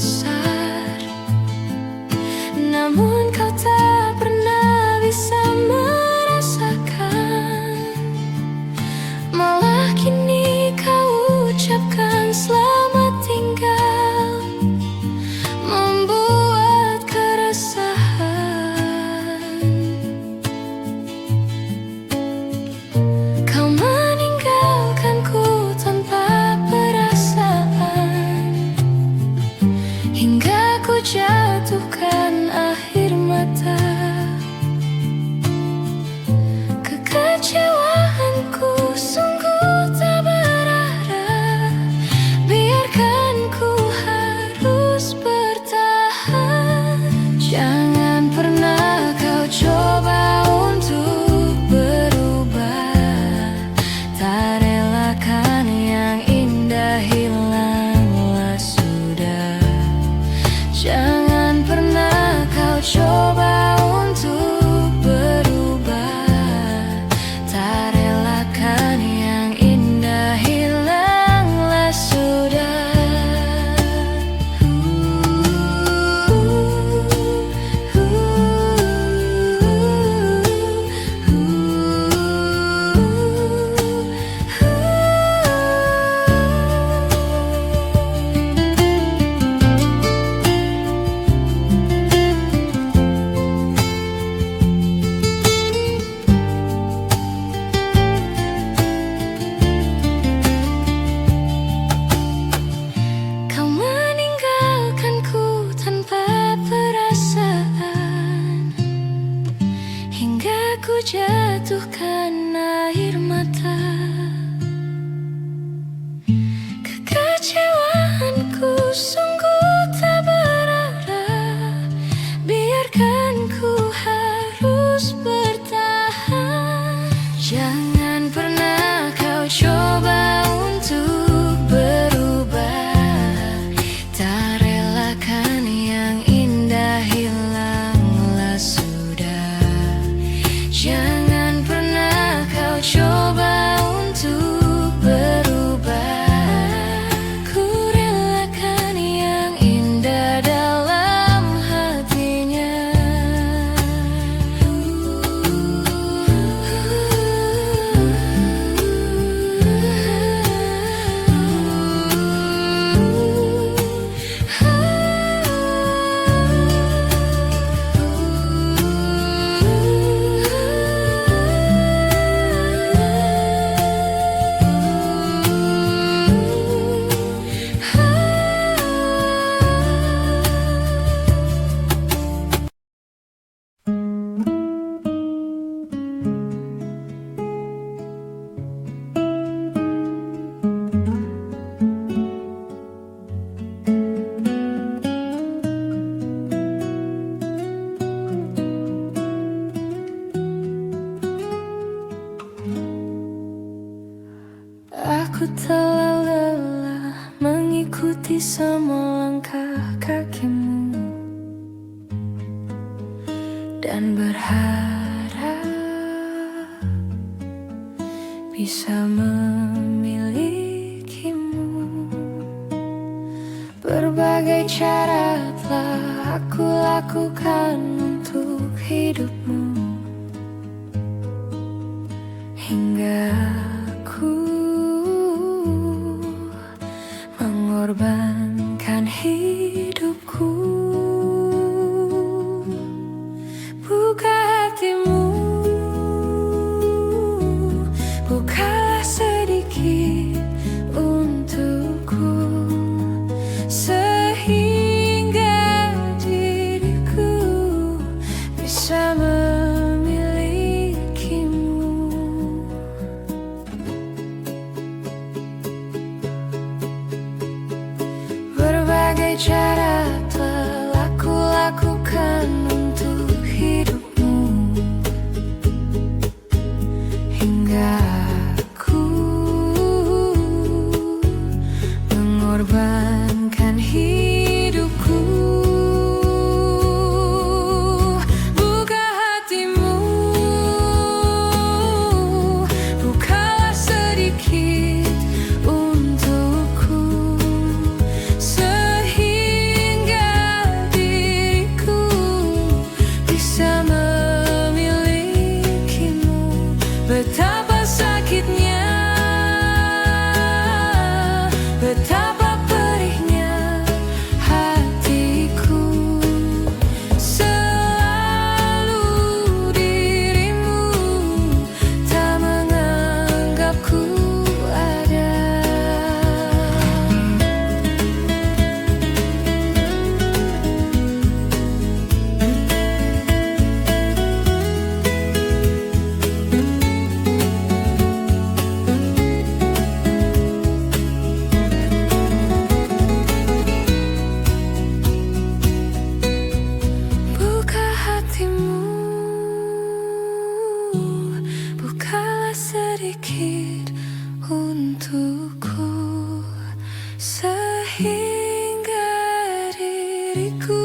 besar. Namun kau tak pernah bisa merasakan. Malah kini kau ucapkan selamat tinggal, membuat keresahan. Kau meninggalkanku tanpa perasaan, hingga ku jatuhkan air mata. Kekecewaanku sungguh tak berarah, biarkan ku harus bertahan. Jangan pernah kau coba untuk berubah, tak relakan yang indah hilanglah sudah. Jangan pernah kau coba untuk berubah, tak relakan yang indah hilanglah sudah. Kau meninggalkanku tanpa perasaan, hingga ku jatuhkan air mata. Kekecewaanku sungguh tak berarah, biarkan ku harus bertahan. Jangan pernah kau coba untuk berubah, tak relakan yang indah hilanglah sudah. Jangan pernah kau coba untuk berubah, ku relakan yang indah dalam hatinya. Aku telah lelah mengikuti semua langkah kakimu, dan berharap bisa memilikimu. Berbagai cara telah aku lakukan untuk hidupmu, hingga aku mengorbankan hidupku. Buka hatimu, bukalah sedikit untukku, sehingga diriku bisa memilikimu. Berbagai cara telah diriku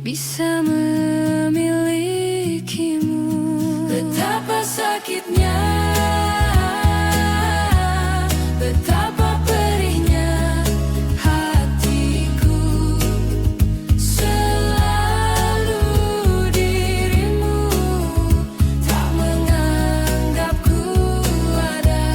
bisa memilikimu. Betapa sakitnya, betapa perihnya hatiku. Selalu dirimu tak menganggapku ada.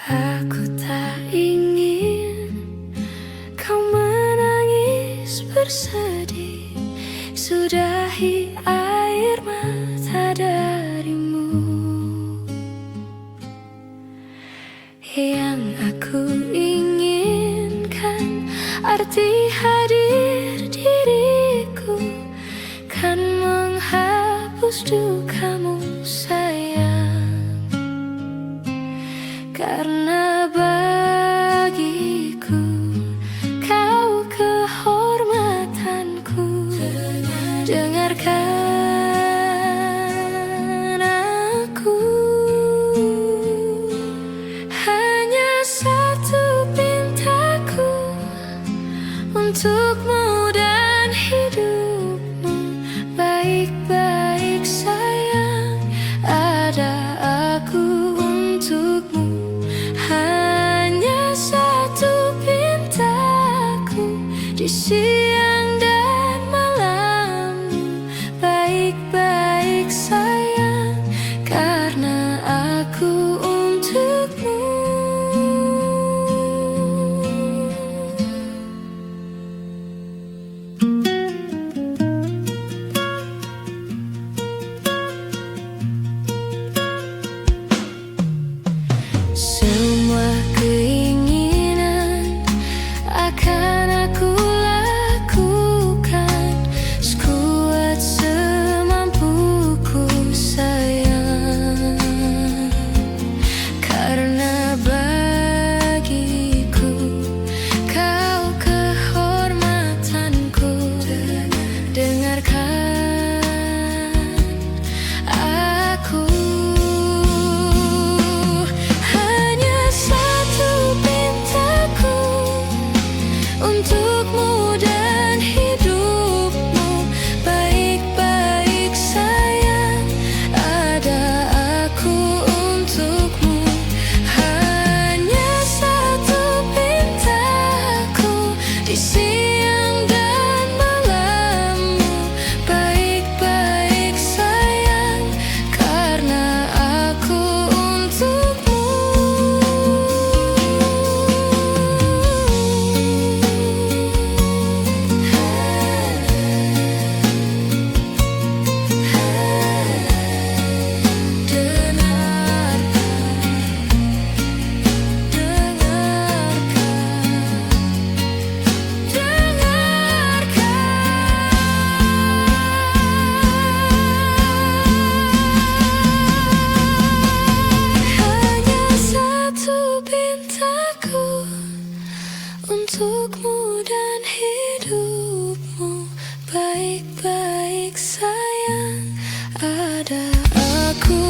Aku tak ingin kau menangis bersedih. Sudahi air mata darimu. Yang aku inginkan arti hadir diriku kan menghapus dukamu sayang. Karena bagiku kau kehormatanku. Dengarkan aku, hanya satu pintaku untukmu dan hidupmu. Baik-baik sayang, ada aku untukmu. Hanya satu pintaku di siang dan malammu. Baik-baik sayang, karena aku untukmu. Semua keinginan akan aku lakukan sekuat semampuku sayang. Karena bagiku kau kehormatanku. Dengarkan aku, hanya satu pintaku untukmu dan hidupmu. Baik-baik sayang, ada aku untukmu. Hanya satu pintaku di siang dan malammu. Baik-baik sayang, karena aku untukmu. Hanya satu pintaku untukmu dan hidupmu. Baik-baik sayang, ada aku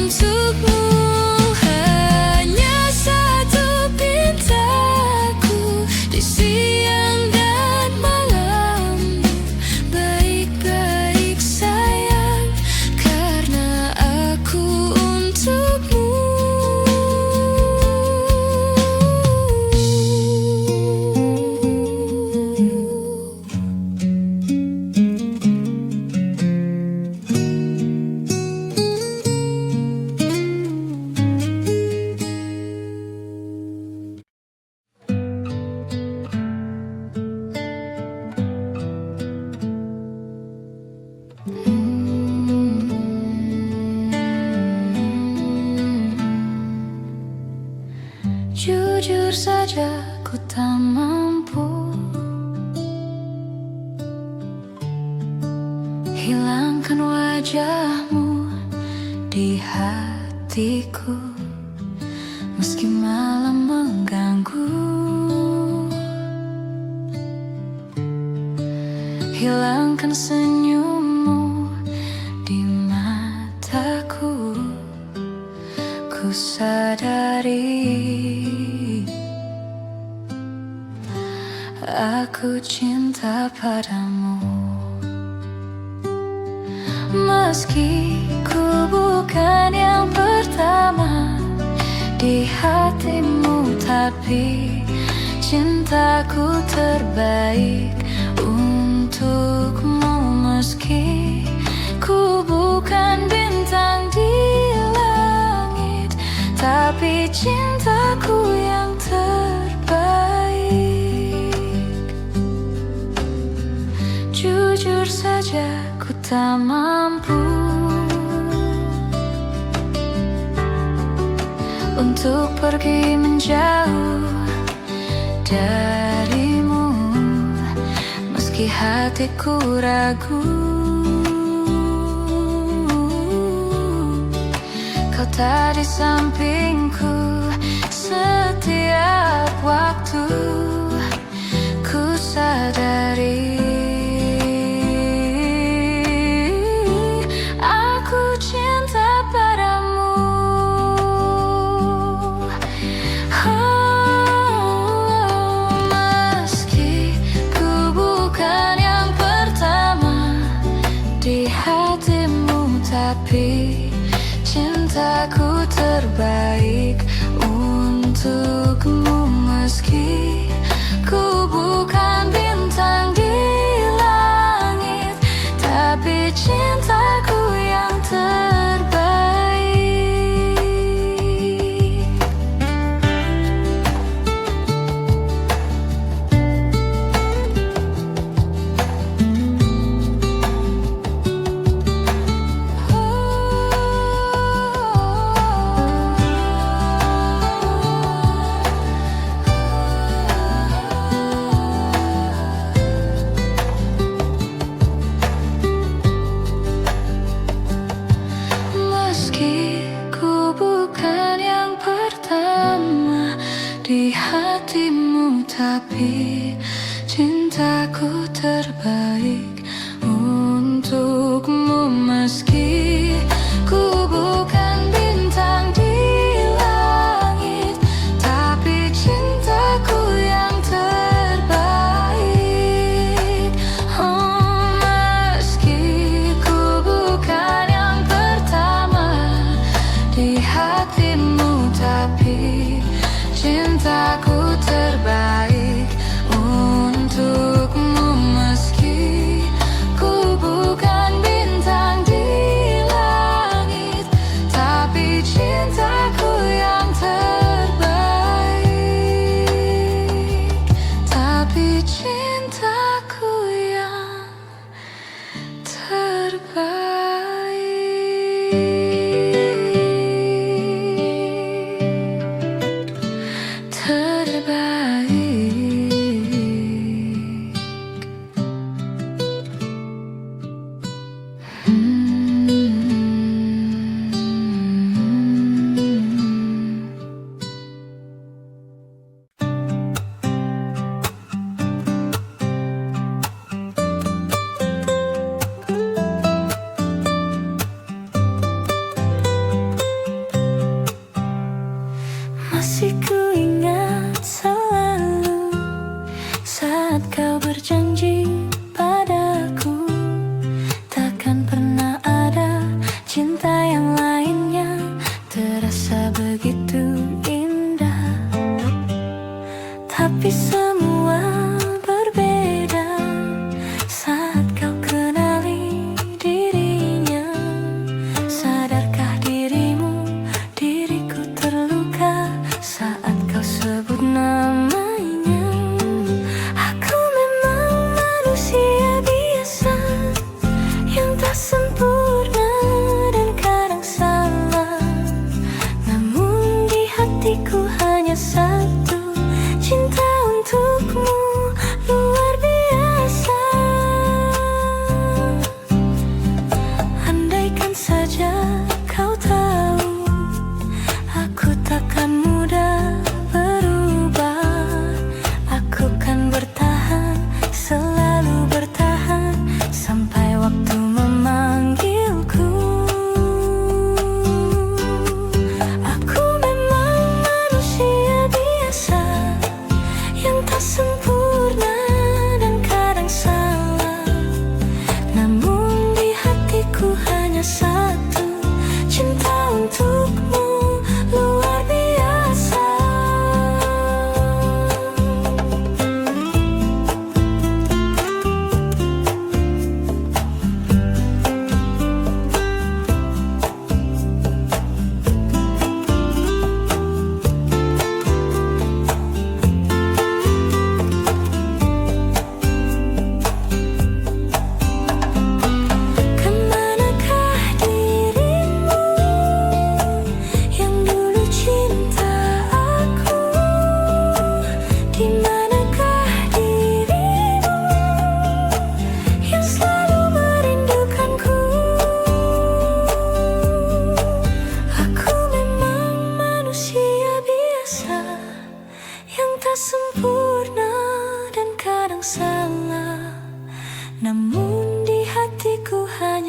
untukmu. Hanya satu pintaku di siang dan malammu. Baik-baik saja ku tak mampu hilangkan wajahmu di hatiku, meski malam mengganggu. Hilangkan senyummu di mataku, ku sadari aku cinta padamu. Meski ku bukan yang pertama di hatimu, tapi cintaku terbaik untukmu. Meski ku bukan bintang di langit, tapi cintaku yang terbaik. Jujur saja ku tak mampu untuk pergi menjauh darimu, meski hatiku ragu. Kau tak di sampingku setiap waktu, ku sadari aku cinta padamu. Meski ku bukan yang pertama di hatimu, tapi cintaku terbaik untukmu. Meski ku bukan bintang di langit, tapi cintaku yang terbaik. Meski ku bukan yang pertama di hatimu, tapi cintaku terbaik untukmu. Meski ku bukan bintang di langit, tapi cintaku yang terbaik. Meski ku bukan yang pertama di hatimu, tapi cintaku terbaik untukmu. Meski ku bukan bintang di langit, tapi cintaku yang terbaik. Tapi cintaku yang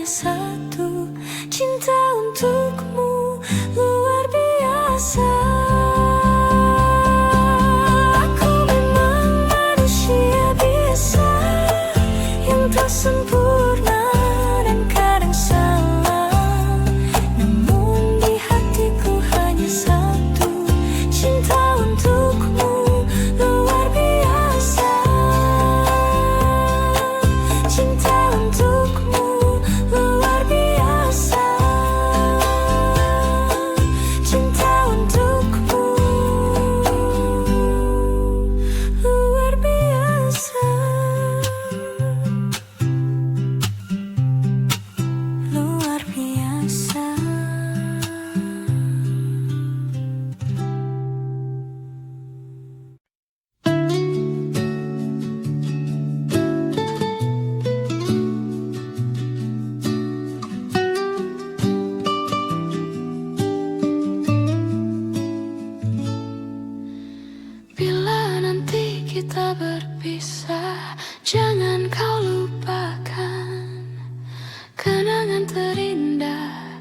hanya satu, cinta untukmu luar biasa. Aku memang manusia biasa yang tak sempurna dan kadang salah, namun di hatiku hanya satu, cinta untukmu luar biasa. Cinta untukmu luar biasa. Cinta untukmu luar biasa. Luar biasa. Bila nanti kita berpisah, jangan kau lupakan kenangan terindah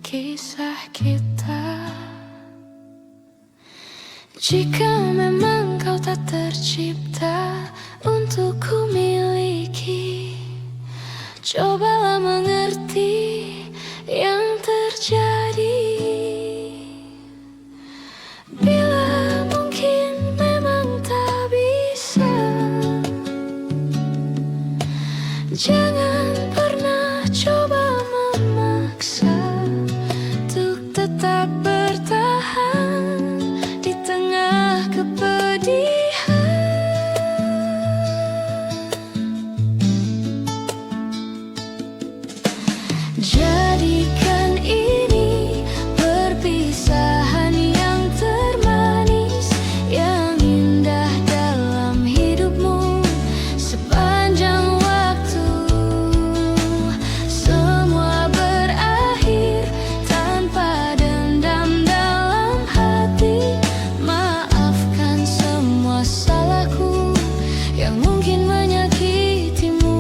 kisah kita. Jika memang kau tak tercipta untuk ku miliki, cobalah mengerti yang terjadi. Bila mungkin memang tak bisa, jangan pernah coba memaksa untuk tetap bertahan di tengah kepedihan. Jadikan ini perpisahan yang termanis, yang indah dalam hidupmu sepanjang waktu. Semua berakhir tanpa dendam dalam hati. Maafkan semua salahku yang mungkin menyakitimu.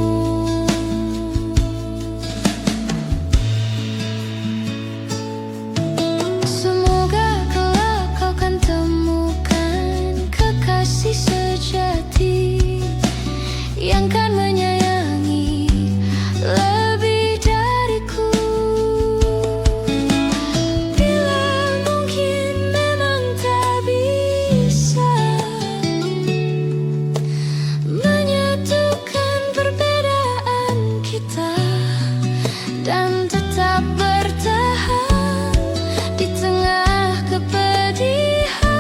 Semoga kelak kau kan temukan kekasih sejati yang kan menyayangi lebih dariku. Bila mungkin memang tak bisa menyatukan perbedaan kita dan tetap bertahan di tengah kepedihan.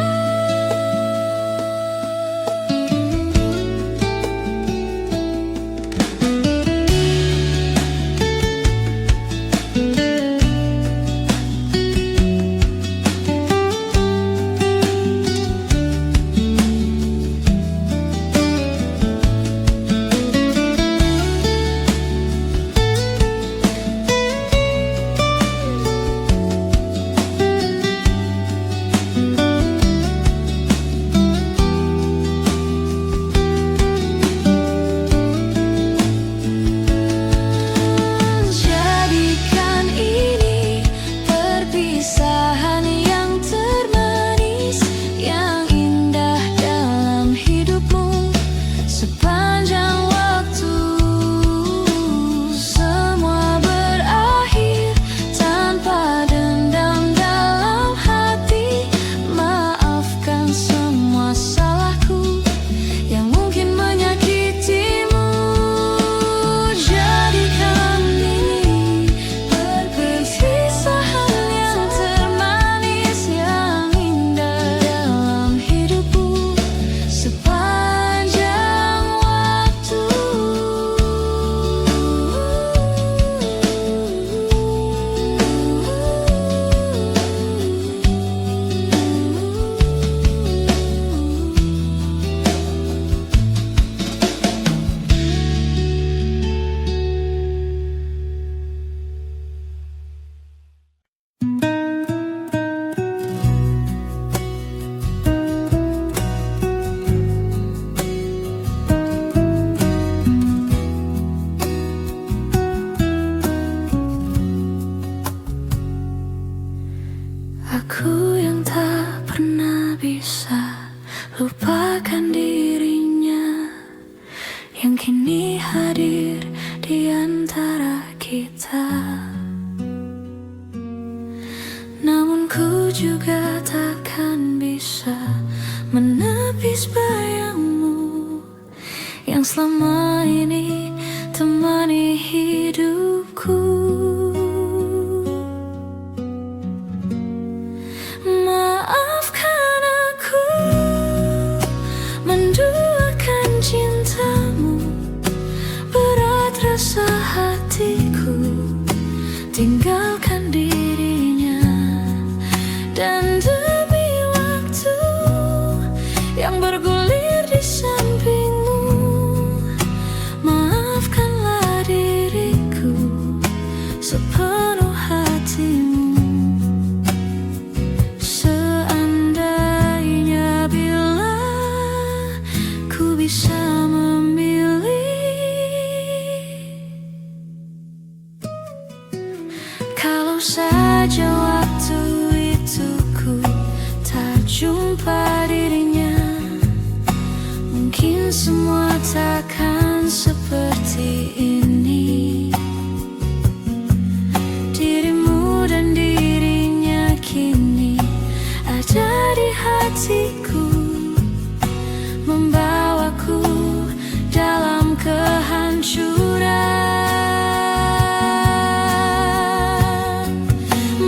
kita. Namun ku juga takkan bisa menepis bayangmu yang selama ini temani hidupku. Maafkan aku menduakan cintamu, berat rasa hatiku tinggalkan dirinya. Dan demi waktu yang bergulir di sampingmu, maafkanlah diriku sepenuh hatimu. Seandainya bila ku bisa memilih, kalau saja waktu itu ku tak jumpa dirinya, mungkin semua takkan seperti ini. Dirimu dan dirinya kini ada di hatiku, membawaku dalam kehancuran.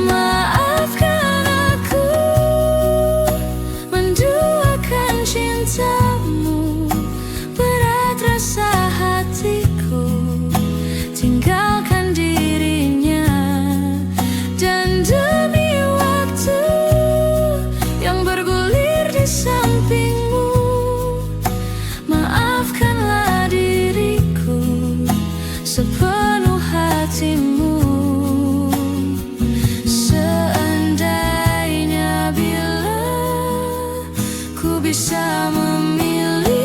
Maafkan aku menduakan cintamu, berat rasa hatiku tinggalkan dirinya. Dan demi waktu yang bergulir di sampingmu, maafkanlah diriku sepenuh hatimu. Seandainya bila ku bisa memilih,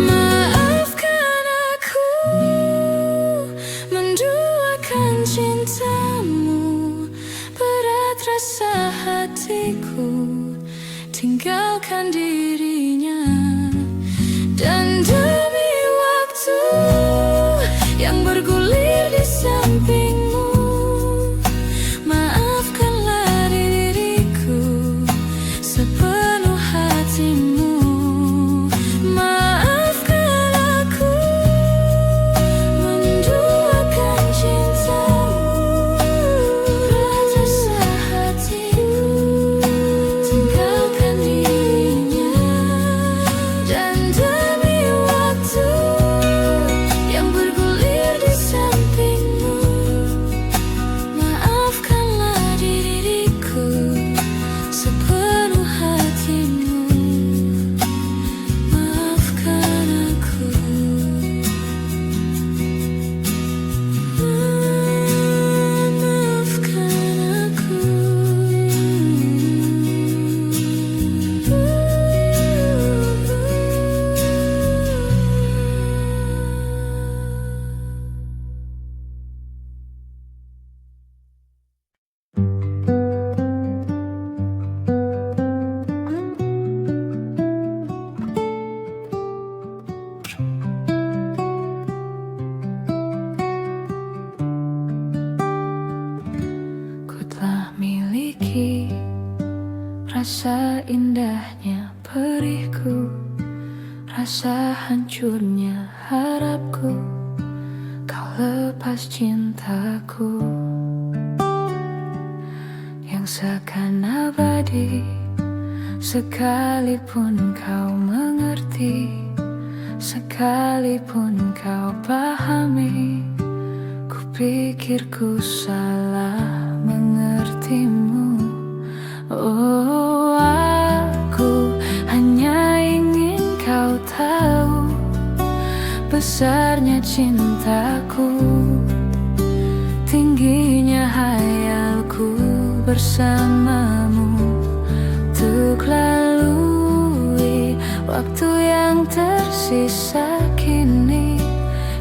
maafkan aku menduakan cintamu, berat rasa hatiku tinggalkan dirinya. Dan demi waktu yang bergulir di sampingmu, maafkanlah diriku sepenuh hatimu. Maafkan aku menduakan cintamu, berat rasa hatiku tinggalkan dirinya. Dan demi waktu yang bergulir di sampingmu, maafkanlah diriku sepenuh hatimu. Maafkan aku. Maafkan aku. Ku telah miliki rasa indahnya perihku, rasa hancurnya harapku, kau lepas cintaku yang seakan abadi. Sekalipun kau mengerti, sekalipun kau pahami, ku pikir ku salah mengertimu. Oh, aku hanya ingin kau tahu Besarnya cintaku, tingginya hayalku bersamamu, untuk lalui waktu yang tersisa kini.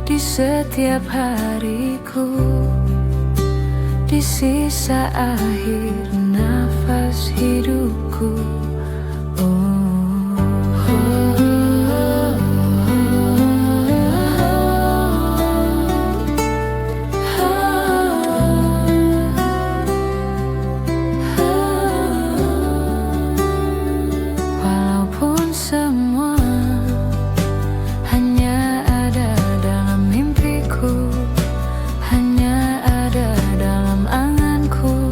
Di setiap hariku, di sisa akhir nafas hidupku. Walaupun semua hanya ada dalam mimpiku, hanya ada dalam anganku,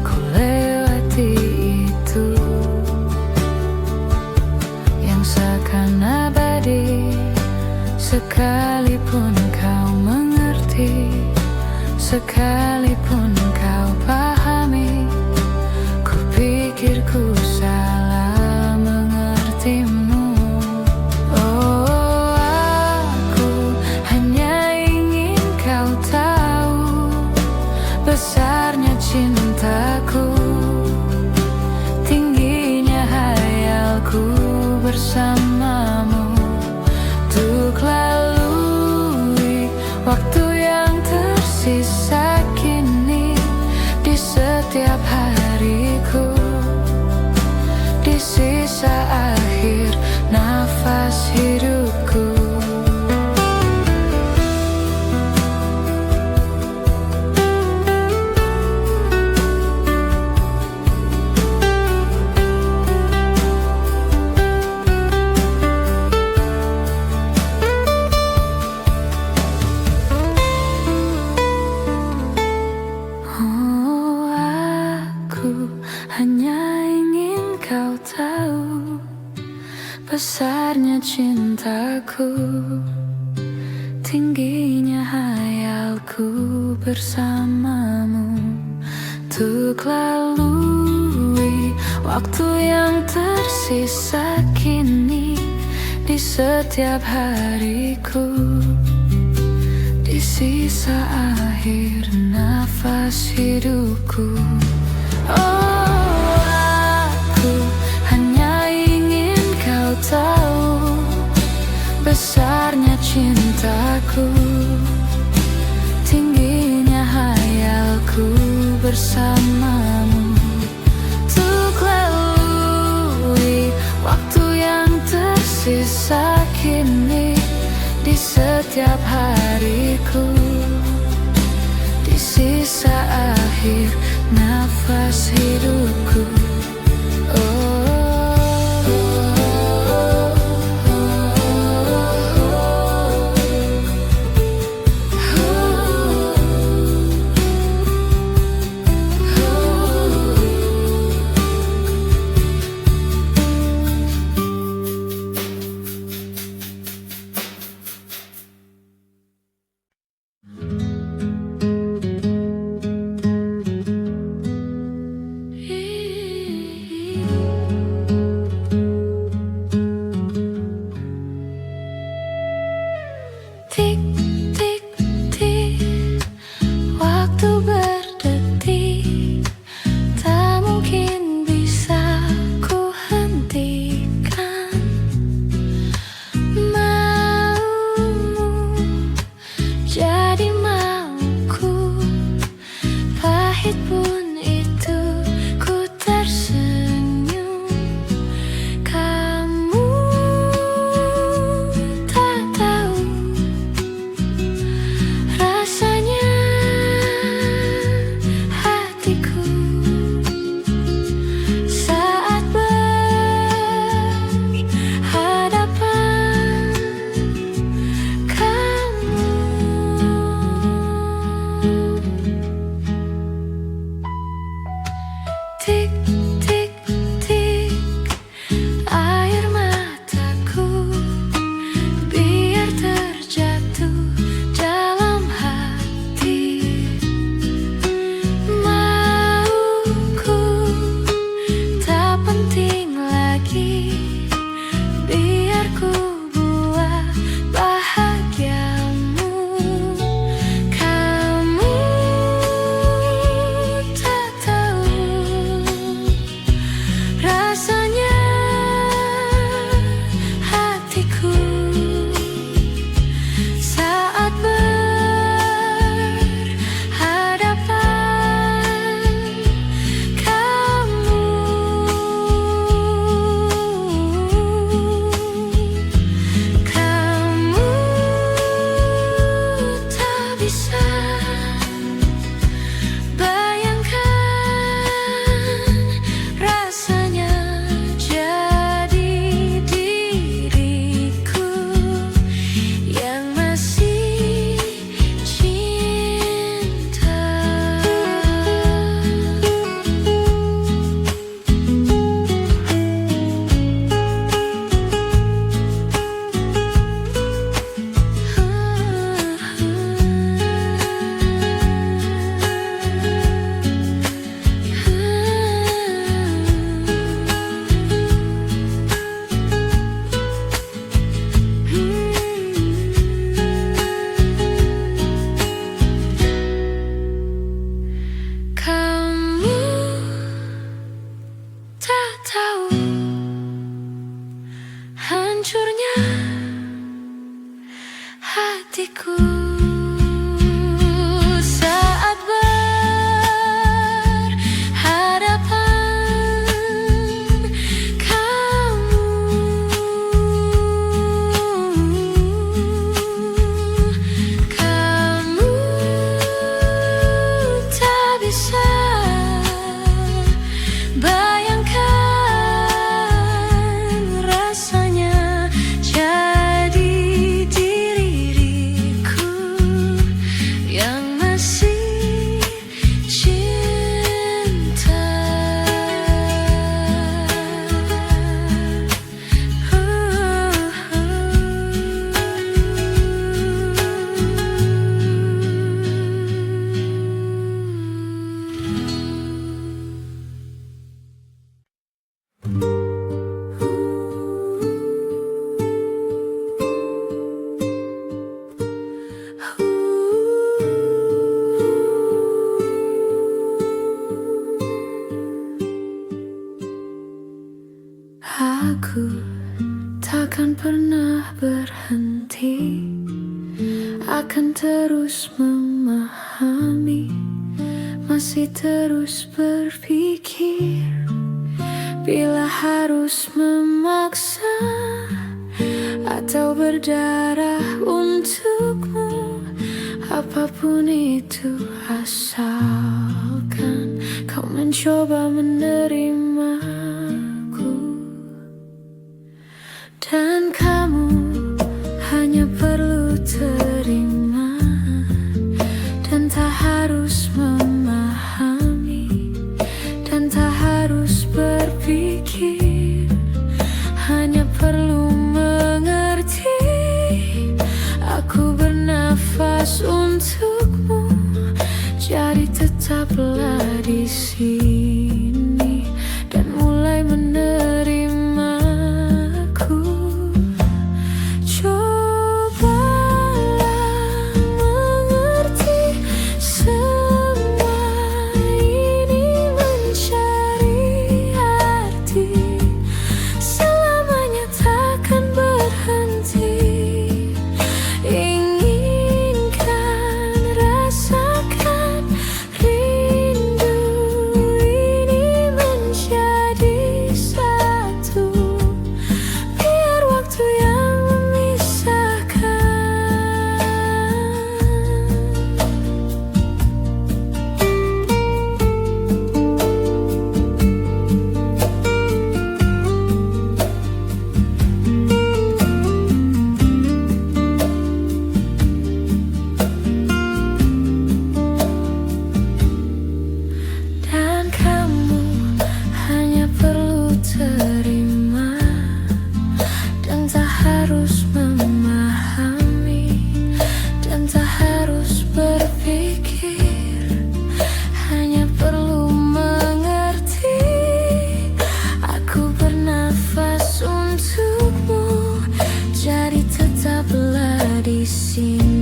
ku lewati itu yang seakan abadi. Sekalipun kau mengerti, sekalipun kau pahami, ku pikir ku salah mengertimu. Oh, aku hanya ingin kau tahu besarnya cintaku, tingginya hayalku bersamamu, untuk lalui waktu yang tersisa kini. Di setiap hariku, di sisa akhir nafas hidupku. Hanya ingin kau tahu besarnya cintaku, tingginya hayalku bersamamu, untuk lalui waktu yang tersisa kini. Di setiap hariku, di sisa akhir nafas hidupku. Oh, aku hanya ingin kau tahu besarnya cintaku, tingginya hayalku bersamamu, untuk lalui waktu yang tersisa kini. Di setiap hariku, di sisa akhir nafas hidupku. Tik, tik, tik, waktu berdetik, tak mungkin bisa ku hentikan. Maumu jadi mauku, pahit pun itu ku tersenyum. Kamu tak tahu hatiku saat berhadapan kamu. Kamu tak bisa bayangkan rasanya jadi diriku yang masih cinta. Kamu tak tahu hancurnya hatiku saat berhadapan kamu. Kamu tak bisa bayangkan rasanya jadi diriku yang masih cinta. Aku takkan pernah berhenti, akan terus memahami, masih terus berpikir. Bila harus memaksa atau berdarah untukmu, apapun itu asalkan kau mencoba menerimaku. Dan kamu hanya perlu terima dan tak harus memahami dan tak harus berpikir, hanya perlu mengerti. Aku bernafas untukmu, jadi tetaplah di sini dan mulai menerimaku. Cobalah mengerti, semua ini mencari arti, selamanya takkan berhenti. Inginkan, rasakan rindu ini menjadi satu, biar waktu yang memisahkan. Dan kamu hanya perlu terima dan tak harus memahami dan tak harus berpikir, hanya perlu mengerti. Aku bernafas untukmu, jadi tetaplah di sini